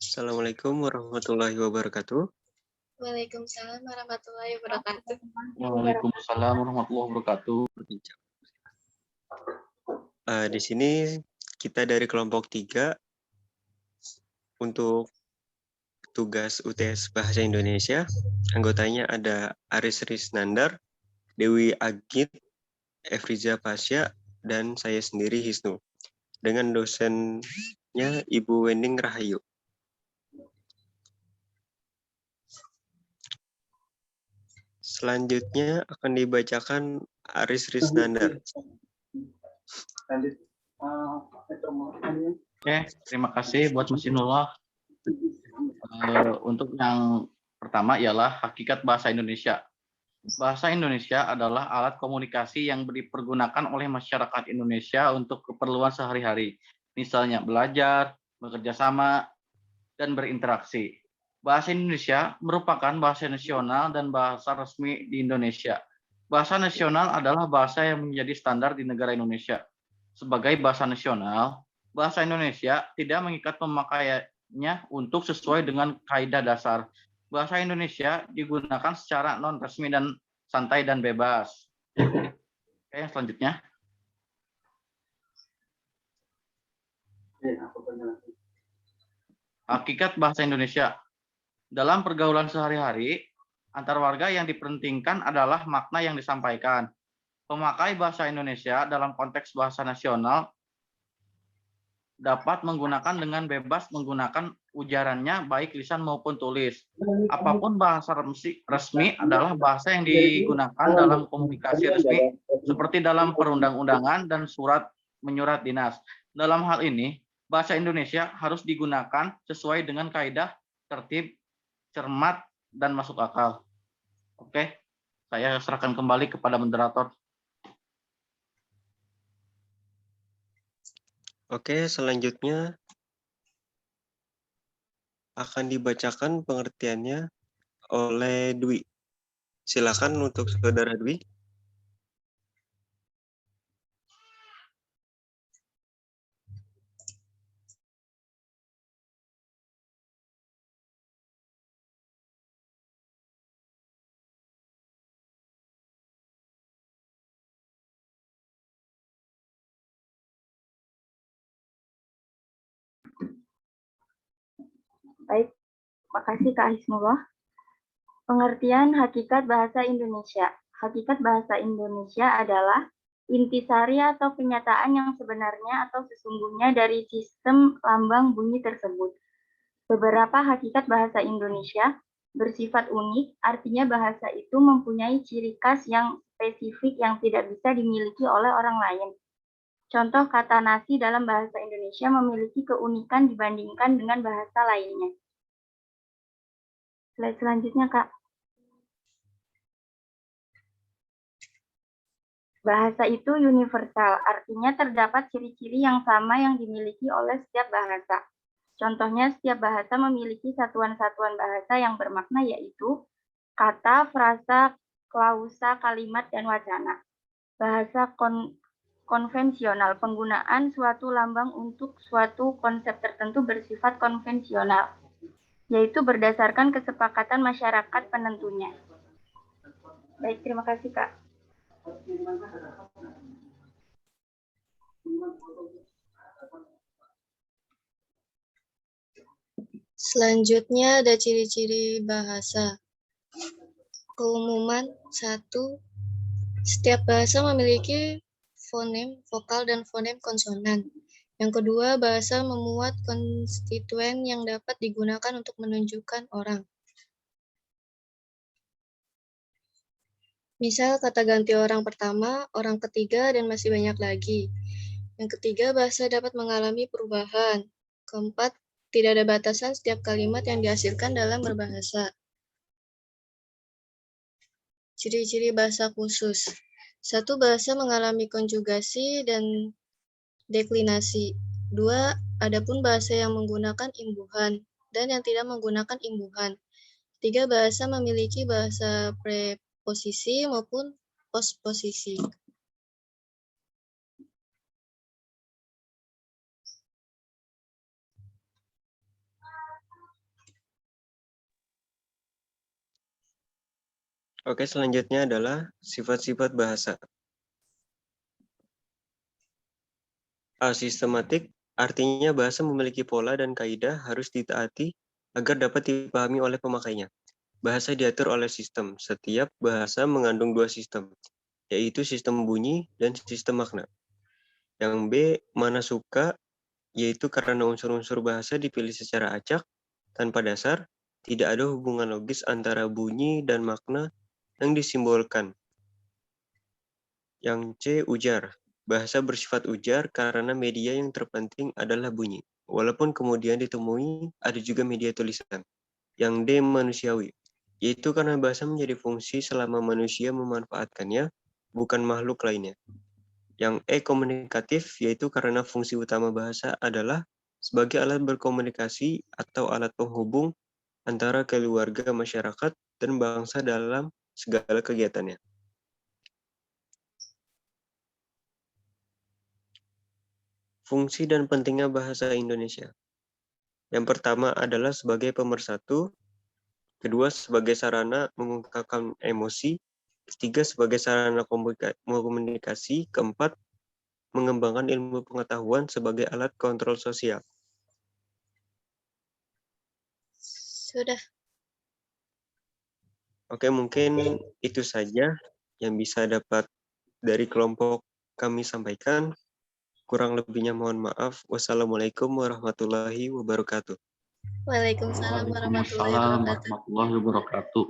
Assalamualaikum warahmatullahi wabarakatuh. Waalaikumsalam warahmatullahi wabarakatuh. Waalaikumsalam warahmatullahi wabarakatuh. Di sini kita dari kelompok 3 untuk tugas UTS Bahasa Indonesia. Anggotanya ada Aris Risnandar, Dewi Agit, Efriza Pasya, dan saya sendiri Hisnu. Dengan dosennya Ibu Wending Rahayu. Selanjutnya akan dibacakan Aris Risnandar. Oke, terima kasih buat Mesinullah. Untuk yang pertama ialah hakikat bahasa Indonesia. Bahasa Indonesia adalah alat komunikasi yang dipergunakan oleh masyarakat Indonesia untuk keperluan sehari-hari. Misalnya belajar, bekerja sama, dan berinteraksi. Bahasa Indonesia merupakan bahasa nasional dan bahasa resmi di Indonesia. Bahasa nasional adalah bahasa yang menjadi standar di negara Indonesia. Sebagai bahasa nasional, bahasa Indonesia tidak mengikat pemakaiannya untuk sesuai dengan kaidah dasar. Bahasa Indonesia digunakan secara non-resmi dan santai dan bebas. Oke, yang selanjutnya. Hakikat bahasa Indonesia. Dalam pergaulan sehari-hari, antar warga yang dipentingkan adalah makna yang disampaikan. Pemakai bahasa Indonesia dalam konteks bahasa nasional dapat menggunakan dengan bebas menggunakan ujarannya baik lisan maupun tulis. Apapun bahasa resmi adalah bahasa yang digunakan dalam komunikasi resmi seperti dalam perundang-undangan dan surat menyurat dinas. Dalam hal ini, bahasa Indonesia harus digunakan sesuai dengan kaidah, tertib, cermat, dan masuk akal. Oke, saya serahkan kembali kepada moderator. Oke, selanjutnya akan dibacakan pengertiannya oleh Dwi. Silakan untuk saudara Dwi. Baik, makasih Kak Hisnullah. Pengertian hakikat bahasa Indonesia. Hakikat bahasa Indonesia adalah intisari atau kenyataan yang sebenarnya atau sesungguhnya dari sistem lambang bunyi tersebut. Beberapa hakikat bahasa Indonesia bersifat unik, artinya bahasa itu mempunyai ciri khas yang spesifik yang tidak bisa dimiliki oleh orang lain. Contoh kata nasi dalam bahasa Indonesia memiliki keunikan dibandingkan dengan bahasa lainnya. Slide selanjutnya, Kak. Bahasa itu universal, artinya terdapat ciri-ciri yang sama yang dimiliki oleh setiap bahasa. Contohnya, setiap bahasa memiliki satuan-satuan bahasa yang bermakna yaitu kata, frasa, klausa, kalimat, dan wacana. Bahasa konvensional, penggunaan suatu lambang untuk suatu konsep tertentu bersifat konvensional, yaitu berdasarkan kesepakatan masyarakat penentunya. Baik, terima kasih, Kak. Selanjutnya ada ciri-ciri bahasa. Keumuman 1. Setiap bahasa memiliki fonem vokal dan fonem konsonan. Yang kedua, bahasa memuat konstituen yang dapat digunakan untuk menunjukkan orang. Misal kata ganti orang pertama, orang ketiga, dan masih banyak lagi. Yang ketiga, bahasa dapat mengalami perubahan. Keempat, tidak ada batasan setiap kalimat yang dihasilkan dalam berbahasa. Ciri-ciri bahasa khusus. 1. Bahasa mengalami konjugasi dan deklinasi. 2. Adapun bahasa yang menggunakan imbuhan dan yang tidak menggunakan imbuhan. 3. Bahasa memiliki bahasa preposisi maupun posposisi. Oke, selanjutnya adalah sifat-sifat bahasa. Sistematik artinya bahasa memiliki pola dan kaidah harus ditaati agar dapat dipahami oleh pemakainya. Bahasa diatur oleh sistem. Setiap bahasa mengandung dua sistem, yaitu sistem bunyi dan sistem makna. Yang B, mana suka, yaitu karena unsur-unsur bahasa dipilih secara acak, tanpa dasar, tidak ada hubungan logis antara bunyi dan makna yang disimbolkan. Yang C, ujar. Bahasa bersifat ujar karena media yang terpenting adalah bunyi. Walaupun kemudian ditemui ada juga media tulisan. Yang D, manusiawi. Yaitu karena bahasa menjadi fungsi selama manusia memanfaatkannya, bukan makhluk lainnya. Yang E, komunikatif, yaitu karena fungsi utama bahasa adalah sebagai alat berkomunikasi atau alat penghubung antara keluarga, masyarakat, dan bangsa dalam segala kegiatannya. Fungsi dan pentingnya bahasa Indonesia. Yang pertama adalah sebagai pemersatu, kedua sebagai sarana mengungkapkan emosi, ketiga sebagai sarana komunikasi, keempat mengembangkan ilmu pengetahuan sebagai alat kontrol sosial. Sudah. Oke, mungkin itu saja yang bisa dapat dari kelompok kami sampaikan. Kurang lebihnya mohon maaf. Wassalamualaikum warahmatullahi wabarakatuh. Waalaikumsalam warahmatullahi Waalaikumsalam wabarakatuh. warahmatullahi wabarakatuh.